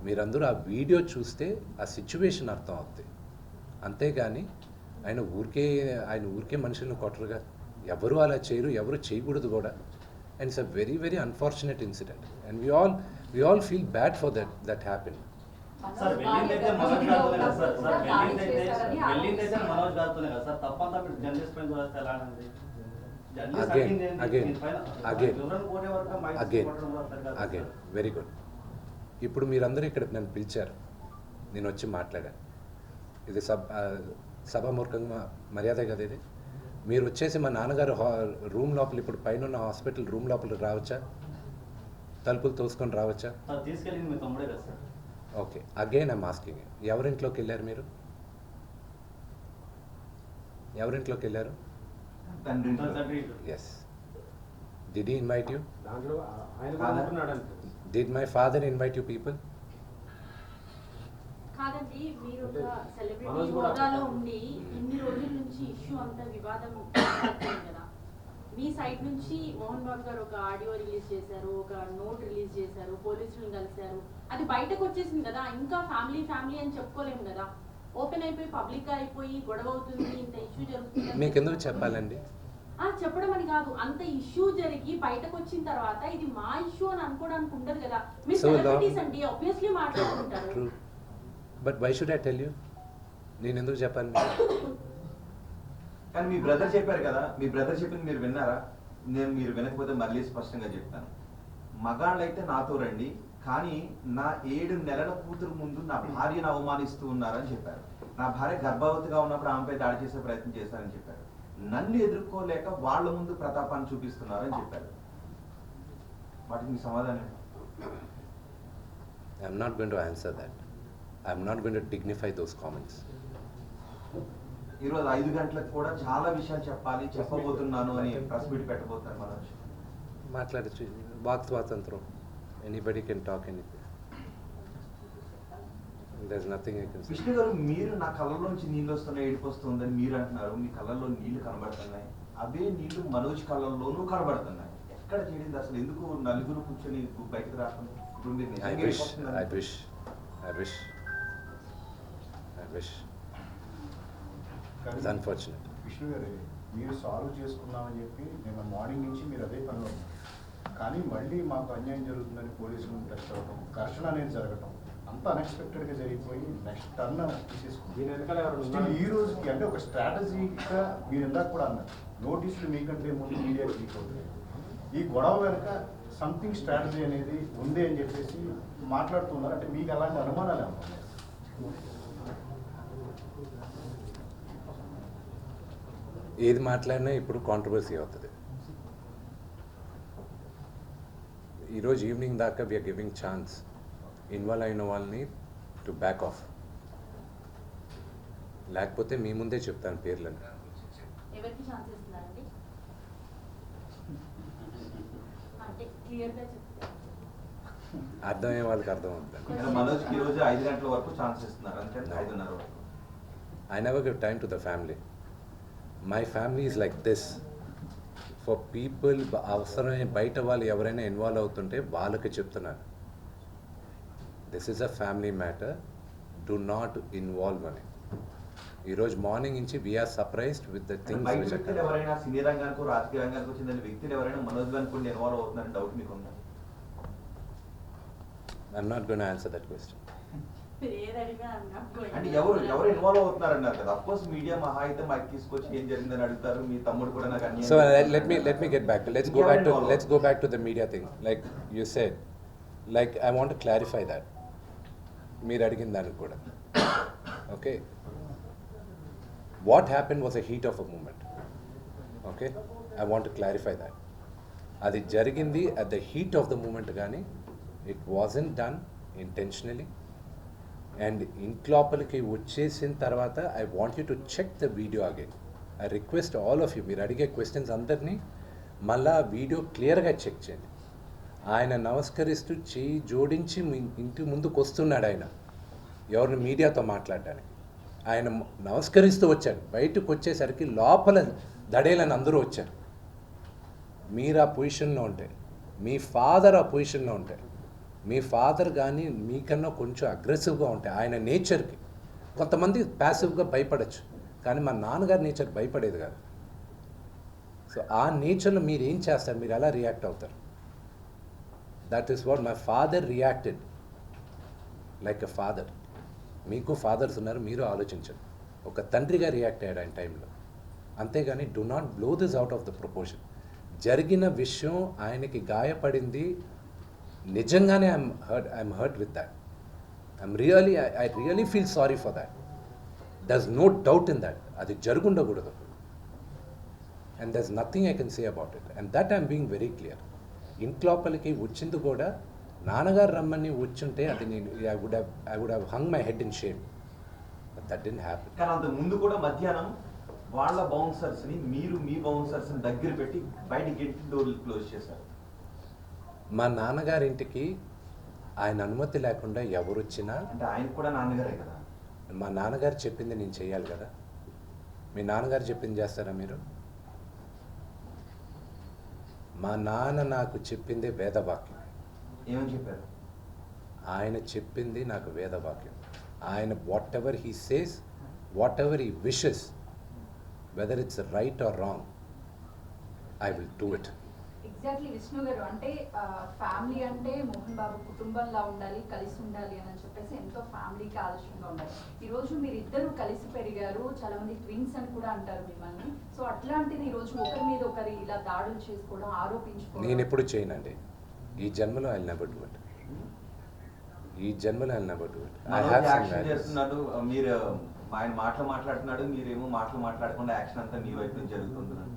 మీరందరూ ఆ వీడియో చూస్తే ఆ సిచ్యువేషన్ అర్థం అవుతుంది. అంతేగాని ఆయన ఊరికే మనుషులను కొట్టరుగా, ఎవరు అలా చేయరు, ఎవరు చేయకూడదు కూడా. And it's a very very unfortunate incident and we all feel bad for that happened. Sir వెళ్ళిందైతే మనోజ్ గారితోనే కదా సార్, వెళ్ళిందైతే మనోజ్ గారితోనే కదా సార్, తప్పంతా మీరు జర్నలిస్ట్ పైన చూస్తే ఎలా ఉంది? Again very good. ఇప్పుడు మీరందరూ ఇక్కడ నన్ను పిలిచారు, నేను వచ్చి మాట్లాడాను. ఇది సభామూర్ఖంగా మర్యాద కదా ఇది. మీరు వచ్చేసి మా నాన్నగారు రూమ్ లోపల, ఇప్పుడు పైన ఉన్న హాస్పిటల్ రూమ్ లోపల రావచ్చా? తలుపులు తోసుకొని రావచ్చా? తీసుకెళ్ళింది మీ తమ్ముడే కదా sir. Okay, again I'm asking, ఎవరింట్లోకి వెళ్ళారు మీరు? ఎవరింట్లోకి వెళ్ళారు? Yes. Did he invite you? దాంట్లో ఆయన కూడా ఉంటున్నాడు అంటే Did my father invite you people? కాదండి, మీరు ఒక సెలబ్రిటీ మనోజ్ కూడా హోదాలో ఉండి ఇన్ని రోజుల నుంచి ఇష్యూ అంతా వివాదం అవుతుంది కదా, మీ సైడ్ నుంచి మోహన్ బాబు గారు ఒక ఆడియో రిలీజ్ చేశారు, ఒక నోట్ రిలీజ్ చేశారు, పోలీసులను కలిశారు, అది బయటకు వచ్చేసింది కదా, ఇంకా ఫ్యామిలీ అని చెప్పుకోలేము కదా, ఓపెన్ అయిపోయి పబ్లిక్ గా అయిపోయి గొడవ అవుతుంది, ఇంత ఇష్యూ జరుగుతుంది. మీకు ఎందుకు చెప్పాలండి? చెప్పడం అని కాదు, అంత ఇష్యూ జరిగి బయటకు వచ్చిన తర్వాత ఇది మా ఇష్యూ అని అనుకోవడానికి ఉండదు కదా. మీరు సెలబ్రిటీస్ అండి, ఆబ్వియస్లీ మాట్లాడుకుంటారు. True. But why should I tell you? నేను ఎందుకు చెప్పాలి? కానీ మీ బ్రదర్ చెప్పారు కదా, మీ బ్రదర్ చెప్పింది మీరు విన్నారా? మీరు వినకపోతే మళ్ళీ స్పష్టంగా చెప్తాను. మగాళ్ళైతే నాతో రండి, కానీ నా 7 నెలల కూతురు ముందు నా భార్యను అవమానిస్తూ ఉన్నారని చెప్పారు. నా భార్య గర్భవతిగా ఉన్నప్పుడు ఆమెపై దాడి చేసే ప్రయత్నం చేశారని చెప్పారు. నన్ను ఎదుర్కోలేక వాళ్ళ ముందు ప్రతాపాన్ని చూపిస్తున్నారని చెప్పారు. వాటికి మీ సమాధానం? I'm not going to answer that. I'm not going to dignify those comments. ఈరోజు 5 గంటలకు కూడా చాలా విషయాలు చెప్పబోతున్నాను అని ప్రెస్ మీట్ పెట్టబోతున్నారు మనోజ్. మాట్లాడచ్చు, వాక్ స్వాతంత్రం. Anybody can talk anything. There's nothing I can say. Vishnu గారు, మీరు నా కళ్ళలోంచి నీళ్ళు వస్తున్నాయి, ఏడుపు వస్తుందని మీరు అంటున్నారు. మీ కళ్ళల్లో నీళ్లు కనబడుతున్నాయి, అవే నీళ్లు మనోజ్ కళ్ళల్లోనూ కనబడుతున్నాయి. ఎక్కడ చేరింది అసలు? ఎందుకు నలుగురు కూర్చొని బయటకు రాకుండా? ఇప్పుడు మీరు నిజంగా ఏడుపొస్తుందని- I wish. It's unfortunate. Vishnu గారు, మీరు సాల్వ్ చేసుకున్నామని చెప్పి నిన్న మార్నింగ్ నుంచి మీరు అదే పనిలో ఉన్నారు. కానీ మళ్ళీ మాకు అన్యాయం జరుగుతుందని పోలీసులు టచ్ అవ్వడం, ఘర్షణ అనేది జరగటం అంత అన్ఎక్స్పెక్టెడ్గా జరిగిపోయి నెక్స్ట్ టర్న్ తీసేసుకుంది. దీని వెనకాల ఎవరు Still ఉన్నారు? ఈ రోజుకి అంటే ఒక స్ట్రాటజీగా మీరు ఇందాక కూడా అన్నారు, నోటీసులు మీకంటే ముందు మీడియా లీక్ అవుతుంది. ఈ గొడవ వెనక సంథింగ్ స్ట్రాటజీ అనేది ఉంది అని చెప్పేసి మాట్లాడుతున్నారు. అంటే మీకు అలాంటి అనుమానాలు ఏమన్నా? ఏది మాట్లాడినా ఇప్పుడు కాంట్రవర్సీ అవుతుంది. ఈరోజు ఈవినింగ్ దాకా వీఆర్ గివింగ్ ఛాన్స్ ఇన్వాల్వ్ అయిన వాళ్ళని టు బ్యాక్ ఆఫ్. లేకపోతే మీ ముందే చెప్తాను పేర్లను. ఎవరికి ఛాన్స్ ఇస్తున్నారండి అంటే క్లియర్గా చెప్తారు. అర్థమయ్యే వాళ్ళకి అర్థం అవుతుంది. అంటే మనోజ్కి ఈ రోజు 5 గంటల వరకు ఛాన్స్ ఇస్తున్నారు, అంటే 5:30 వరకు. I never give time to the family. My family is like this. For people అవసరమైన బయట వాళ్ళు ఎవరైనా ఇన్వాల్వ్ అవుతుంటే వాళ్ళకి చెప్తున్నాను, this is a family matter, do not involve అని. ఈరోజు మార్నింగ్ నుంచి వీఆర్ సర్ప్రైజ్డ్ విత్ ద బయట థింగ్స్ వ్యక్తులు ఎవరైనా సినీ రంగానికి రాజకీయ రంగానికి వచ్చిన వ్యక్తులు ఎవరైనా మనోజ్ గారిని కూడా ఇన్వాల్వ్ అవుతున్నారని డౌట్ మీకు ఉందా? I'm not going answer that question. మీరు ఏది అడిగినా I'm not going అంటే to ఎవరు answer. ఎవరు ఇన్వాల్వ్ అవుతున్నారన్నారు కదా. అఫ్ కోర్స్ మీడియా మహా అయితే మాకు తీసుకొచ్చి ఏం జరిగిందని అడుగుతారు. మీ తమ్ముడు కూడా నాకు అన్యాయం So చేశాడు let me get back. Let's go back to the media thing. Like you said, like I want to clarify that. మీరు అడిగిన దానికి కూడా. Okay. What happened was a heat of a moment. Okay. I want to clarify that. అది జరిగింది at the heat of the moment కానీ it wasn't done intentionally. And ఇంట్లోపలికి వచ్చేసిన తర్వాత I want you to check the video again. I request all of you, మీరు అడిగే questions అందరినీ మళ్ళా వీడియో క్లియర్గా చెక్ చేయండి. ఆయన నమస్కరిస్తూ చేయి జోడించి మీ ఇంటి ముందుకు వస్తున్నాడు ఆయన, ఎవరిని మీడియాతో మాట్లాడడానికి. ఆయన నమస్కరిస్తూ వచ్చాడు, బయటకు వచ్చేసరికి లోపల దడేలని అందరూ వచ్చారు. మీరు ఆ పొజిషన్లో ఉంటే, మీ ఫాదర్ ఆ పొజిషన్లో ఉంటే, మీ ఫాదర్ కానీ మీకన్నా కొంచెం అగ్రెసివ్గా ఉంటాయి ఆయన నేచర్కి. కొంతమంది ప్యాసివ్గా భయపడచ్చు, కానీ మా నాన్నగారి నేచర్ భయపడేది కాదు. సో ఆ నేచర్లో మీరు ఏం చేస్తారు, మీరు ఎలా రియాక్ట్ అవుతారు? That is what my father reacted like a father. మీకు ఫాదర్స్ ఉన్నారు, మీరు ఆలోచించండి. ఒక తండ్రిగా రియాక్ట్ అయ్యాడు ఆయన టైంలో. అంతేగాని do not blow this out of the proportion. జరిగిన విషయం ఆయనకి గాయపడింది నిజంగానే. I'm hurt with that. I really feel sorry for that. There's no doubt in that. అది జరుగుండకూడదు. And there's nothing I can say about it. And that I'm being very clear. ఇంట్లోపలికి వచ్చింది కూడా నాన్నగారు రమ్మని వచ్చుంటే అది నేను I would have hung my head in shame. But that didn't happen. కానీ అంత ముందు కూడా మధ్యాహ్నం వాళ్ళ బౌన్సర్స్ ని మీరు మీ బౌన్సర్స్ ని దగ్గర పెట్టి బయట గేట్ డోర్లు క్లోజ్ చేశారు. మా నాన్నగారింటికి ఆయన అనుమతి లేకుండా ఎవరు వచ్చినా, అంటే ఆయన కూడా నాన్నగారే కదా. మా నాన్నగారు చెప్పింది నేను చేయాలి కదా. మీ నాన్నగారు చెప్పింది చేస్తారా మీరు? మా నాన్న నాకు చెప్పిందే వేదవాక్యం. ఏమని చెప్పారు? ఆయన చెప్పింది నాకు వేదవాక్యం. ఆయన what ever he says, what ever he wishes, whether it's right are wrong, I will do it. Exactly Vishnu గారు, అంటే ఫ్యామిలీ అంటే మోహన్ బాబు కుటుంబంలా ఉండాలి, కలిసి ఉండాలి అని చెప్పేసి ఎంతో ఫ్యామిలీకి ఆలోచనగా ఉండాలి. ఈరోజు మీరు ఇద్దరు కలిసి పెరిగారు, చాలా మంది ట్విన్స్ అని కూడా అంటారు మిమ్మల్ని. సో అట్లాంటిది ఈరోజు ఒకరి మీద ఒకరి ఇలా దాడులు చేసుకోవడం, ఆరోపించుకోవడం నేను ఎప్పుడు చేయనండి. ఈ జన్మలో ఐ నెవర్ డూ ఇట్. ఈ జన్మలో I never do it. I have some action చేస్తున్నాడు, మీరు ఆయన మాటలు మాట్లాడుతున్నాడు, మీరేమో మాటలు మాట్లాడకుండా యాక్షన్ అంతా మీ వైపు నుంచి జరుగుతుంది.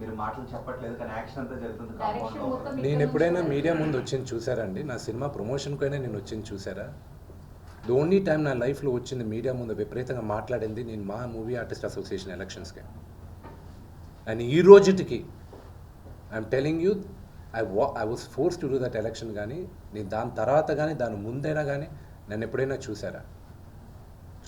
మీరు మాటలు చెప్పట్లేదు కానీ యాక్షన్ అంతా జరుగుతుంది. డైరెక్షన్ మొత్తం నేను ఎప్పుడైనా మీడియా ముందు వచ్చింది చూసారండి? నా సినిమా ప్రమోషన్కైనా నేను వచ్చింది చూసారా? ది ఓన్లీ టైం నా లైఫ్లో వచ్చింది మీడియా ముందు విపరీతంగా మాట్లాడింది నేను మా మూవీ ఆర్టిస్ట్ అసోసియేషన్ ఎలక్షన్స్కి. అండ్ ఈ రోజుటికి I'm telling you, I was force to do that election. కానీ నేను దాని తర్వాత కానీ దాని ముందైనా కానీ నన్ను ఎప్పుడైనా చూసారా?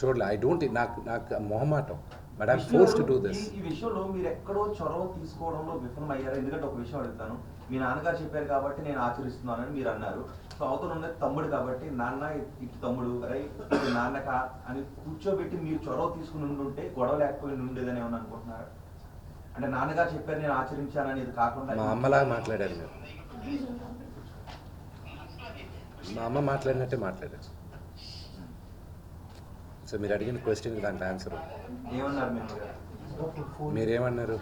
చూడలే. ఐ డోంట్, నాకు మొహమాటం. But I'm force to do this. ఈ విషయంలో మీరు ఎక్కడో చొరవ తీసుకోవడంలో విఫలం అయ్యారు. ఎందుకంటే ఒక విషయం అడుగుతాను, మీ నాన్నగారు చెప్పారు కాబట్టి నేను ఆచరిస్తున్నానని మీరు అన్నారు. సో అవతల ఉన్నది తమ్ముడు కాబట్టి నాన్న ఇటు తమ్ముడు రైట్ ఇది నాన్నక అని కూర్చోబెట్టి మీరు చొరవ తీసుకుని ఉండుంటే గొడవ లేకపోయి ఉండేదని ఏమని అనుకుంటున్నారు? అంటే నాన్నగారు చెప్పారు నేను ఆచరించానని ఇది కాకుండా మా అమ్మలాగా మాట్లాడారు మీరు. మా అమ్మ మాట్లాడినట్టే మాట్లాడారు. సో మీరు అడిగిన క్వశ్చన్కి దాంట్లో ఆన్సర్ ఏమన్నారు మీరు? మీరేమన్నారు?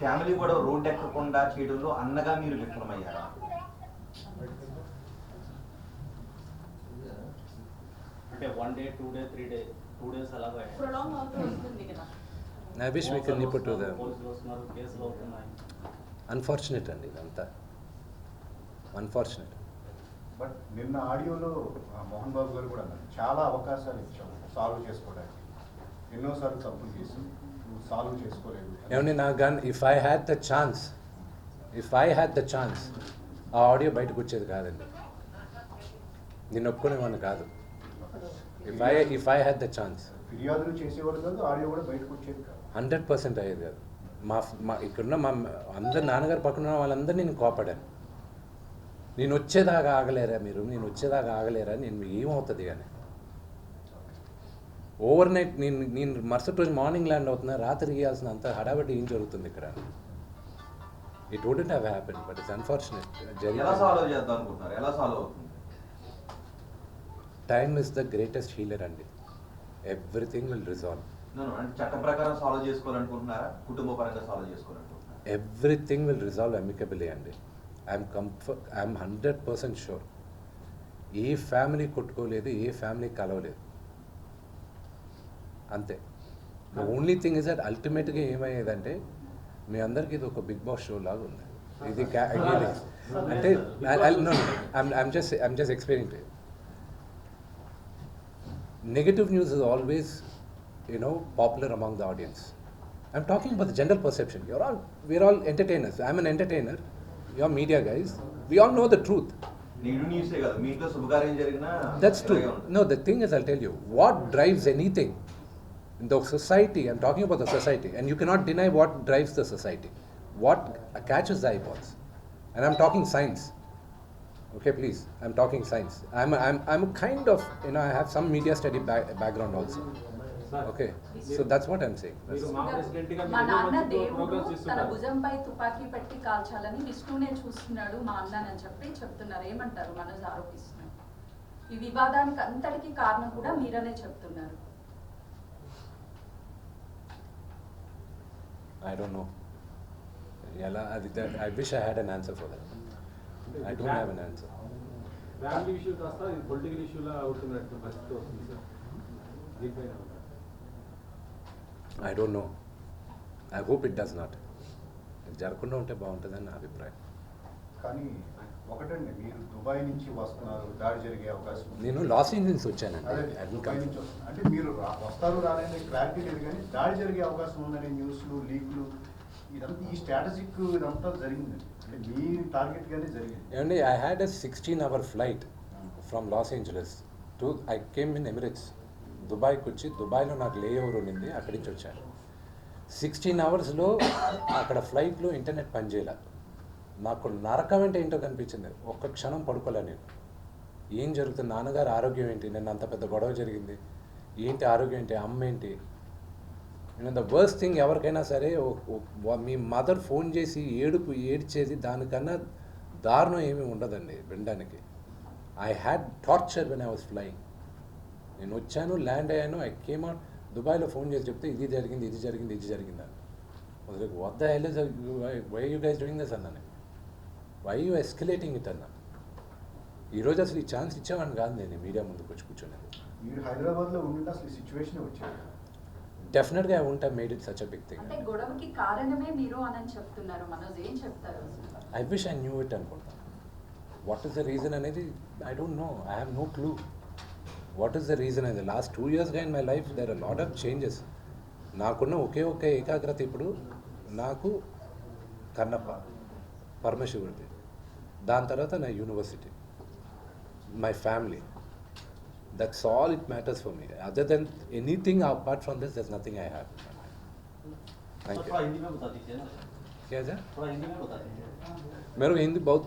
ఫ్యామిలీ కూడా రోడ్ ఎక్కకుండా చేయడంలో అన్నగా మీరు విఫలమయ్యారా? అంటే 1 day 2 day 3 day 2 days అలాగా ప్రొలాంగ్ అవుతూ వస్తుంది కదా. I wish we can put to the పోలీసులు వస్తున్నారు, కేసులు అవుతున్నాయి. అన్ఫార్చునేట్ అండి ఇదంతా, అన్ఫార్చునేట్. బట్ నిన్న ఆడియోలో మోహన్ బాబు గారు కూడా అన్నారు చాలా అవకాశాలు ఇచ్చాము సాల్వ్ చేసుకోవడానికి, ఎన్నోసార్లు తప్పులు చేసి నువ్వు సాల్వ్ చేసుకోలేదు. ఏమండి నా gun if I had the chance ఆ ఆడియో బయటకు వచ్చేది కాదండి. నేను ఒప్పుకునేవాడిని కాదు. If I had the chance. ఫిర్యాదులు చేసేవాడు కాదు, ఆడియో కూడా బయటకు వచ్చేది కాదు. 100% అయ్యేది కాదు. మా ఇక్కడున్న మా అందరు నాన్నగారు పక్కన ఉన్న వాళ్ళందరినీ నేను కోపడాను. నేను వచ్చేదాకా ఆగలేరా మీరు, నేను వచ్చేదాకా ఆగలేరా, నేను ఏమవుతుంది కానీ ఓవర్ నైట్ నేను మరుసటి రోజు మార్నింగ్ ల్యాండ్ అవుతున్నా, రాత్రి గీయాల్సిన అంత హడాబడి ఏం జరుగుతుంది ఇక్కడ. It wouldn't have happen, but it's unfortunate. ఎలా సాల్వ్ చేద్దాం అనుకుంటున్నారు? ఎలా సాల్వ్ అవుతుంది? Time is the greatest healer అండి. Everything will resolve. అంటే చట్ట ప్రకారం సాల్వ్ చేసుకోవాలనుకుంటున్నారా, కుటుంబ పరంగా సాల్వ్ చేసుకోవాలనుకుంటున్నారా? ఎవ్రీథింగ్ విల్ రిజాల్వ్ అమికబుల్లీ అండి. I'm 100% sure. ఏ ఫ్యామిలీ కొట్టుకోలేదు, ఏ ఫ్యామిలీ కలవలేదు, అంతే. The only thing is that అల్టిమేట్గా ఏమయ్యేదంటే మీ అందరికీ ఇది ఒక బిగ్ బాస్ షో లాగా ఉంది. ఇది అంటే I'm just explaining to you. Negative news is always, popular among the audience. I'm talking about the general perception. We're all entertainers. I'm an entertainer. You're media guys. We all know the truth. నీడు న్యూసే కాదు, మీ ఇంట్లో శుభకార్యం జరిగినా That's true. No, the thing is, I'll tell you, what drives anything in the society, I'm talking about the society, and you cannot deny what drives the society. What catches the eyeballs. And I'm talking science. Okay, please. I'm talking science. I'm kind of, I have some media study background also. Okay, so that's what I'm saying. మా నాన్న దేవుడు తన భుజంపై తుపాకీ పెట్టి కాల్చాలని విష్ణునే చూస్తున్నాడు మా అన్నని చెప్పి చెప్తున్నారు. ఏమంటారు? మనోజ్ ఆరోపిస్తున్నారు. ఈ వివాదానికి అంతటికి కారణం కూడా మీరనే చెప్తున్నారు. I don't know. I wish I had an answer for that. I don't have an answer. Family issue కాస్త ఇది పొలిటికల్ ఇష్యూలా అవుతున్నట్టు పరిస్థితి వస్తుంది సార్. దీనిపైన I don't know. I hope it does not. జరగకుండా ఉంటే బాగుంటుందని నా అభిప్రాయం. కానీ ఒకటండి, మీరు దుబాయ్ నుంచి వస్తున్నారు, దాడి జరిగే అవకాశం ఉంది. నేను లాస్ ఏంజల్స్ వచ్చానండి. అదే I didn't దుబాయ్ come. నుంచి వస్తున్నారు. అంటే మీరు వస్తారు రాలేని క్లారిటీ లేదు, కానీ దాడి జరిగే అవకాశం ఉందనే న్యూస్లు, లీక్లు, ఇదంతా ఈ స్ట్రాటజిక్ ఇదంతా జరిగింది. అంటే మీ టార్గెట్గానే జరిగింది. ఏమండి, I had a 16-hour flight from Los Angeles to, I came in Emirates. దుబాయ్కి వచ్చి దుబాయ్లో నాకు లేఓవర్ ఉండింది, అక్కడి నుంచి వచ్చాను. 16 అవర్స్లో అక్కడ ఫ్లైట్లో ఇంటర్నెట్ పనిచేయాల. నాకు నరకం అంటే ఏంటో కనిపించింది. ఒక్క క్షణం పడుకోలే నేను. ఏం జరుగుతుంది, నాన్నగారు ఆరోగ్యం ఏంటి, నిన్న అంత పెద్ద గొడవ జరిగింది, ఏంటి ఆరోగ్యం ఏంటి, అమ్మ ఏంటి. ద వర్స్ట్ థింగ్ ఎవరికైనా సరే మీ మదర్ ఫోన్ చేసి ఏడ్చేది దానికన్నా దారుణం ఏమీ ఉండదండి వినడానికి. I had torture when I was flying. నేను వచ్చాను, ల్యాండ్ అయ్యాను, ఐ కేమ్ అవుట్. దుబాయ్లో ఫోన్ చేసి చెప్తే ఇది జరిగింది అని. What the hell is, why you guys doing this అన్నాను. వై యూ ఎస్కలేటింగ్ ఇట్ అన్నా. ఈరోజు అసలు ఈ ఛాన్స్ ఇచ్చేవాడిని కాదు నేను మీడియా ముందుకు వచ్చి కూర్చొని. మీరు హైదరాబాద్లో ఉంటే అసలు ఈ సిచ్యువేషన్ వచ్చేది. డెఫినెట్గా I won't have made it such a big thing. అంటే గొడవకి కారణమే మీరు అని చెప్తున్నారు. మనోజ్ ఏం చెప్తారు? I wish I knew it అనుకుంటాను. వాట్ ఈస్ ద రీజన్ అనేది I don't know. I have no clue. What is the reason అనేది last 2 years in my life there are lot of changes. నాకున్న ఒకే ఏకాగ్రత ఇప్పుడు నాకు కన్నప్ప, పరమశివుడిది, దాని తర్వాత నా university, my family. That's all it matters for me. Other than anything apart from this, there's nothing I have. Thank you. थोड़ा हिंदी में बता दीजिए ना। क्या सर? थोड़ा हिंदी में बता दीजिए। मेरे को हिंदी बहुत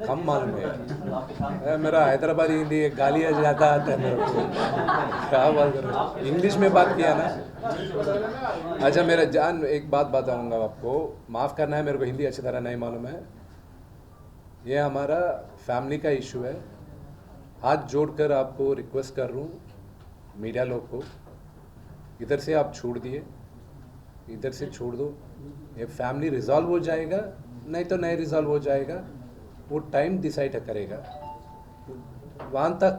कम मालूम है. आपके साथ मेरा हैदराबादी हिंदी गालियाँ ज़्यादा आता है मेरे को. क्या बात कर रहे हो? इंग्लिश में बात किया ना. अच्छा मेरा जान, एक बात बताऊंगा आपको, माफ़ करना है, मेरे को हिंदी अच्छी तरह नहीं मालूम है. ये हमारा फैमिली का इशू है. हाथ जोड़कर आपको रिक्वेस्ट कर रहा हूँ, मीडिया लोग को, इधर से आप छोड़ दिए, इधर से छोड़ दो. ये फैमिली रिजॉल्व हो जाएगा, नहीं तो नहीं रिजॉल्व हो जाएगा, वो टाइम डिसाइड करेगा. वहाँ तक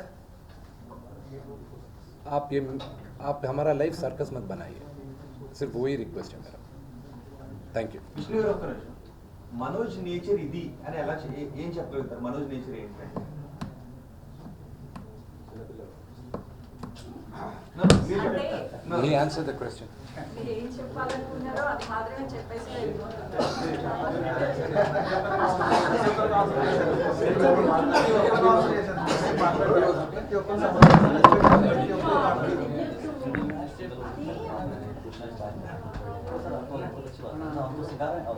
आप हमारा लाइफ सर्कस मत बनाइए. सिर्फ वही रिक्वेस्ट है मेरा. Thank you. విష్ణు గారు ఒక్క నిమిషం. మనోజ్ నేచర్ ఇది అని ఎలా ఏం చెప్పగలుగుతారు? మనోజ్ నేచర్ ఏంటంటే He answered the question. మీరు ఏం చెప్పాలనుకున్నారో అది మాత్రమే చెప్పేసి వెళ్ళిపోతున్నారు. Sir, आपको अच्छी बात है। हमको सिखा रहे हैं और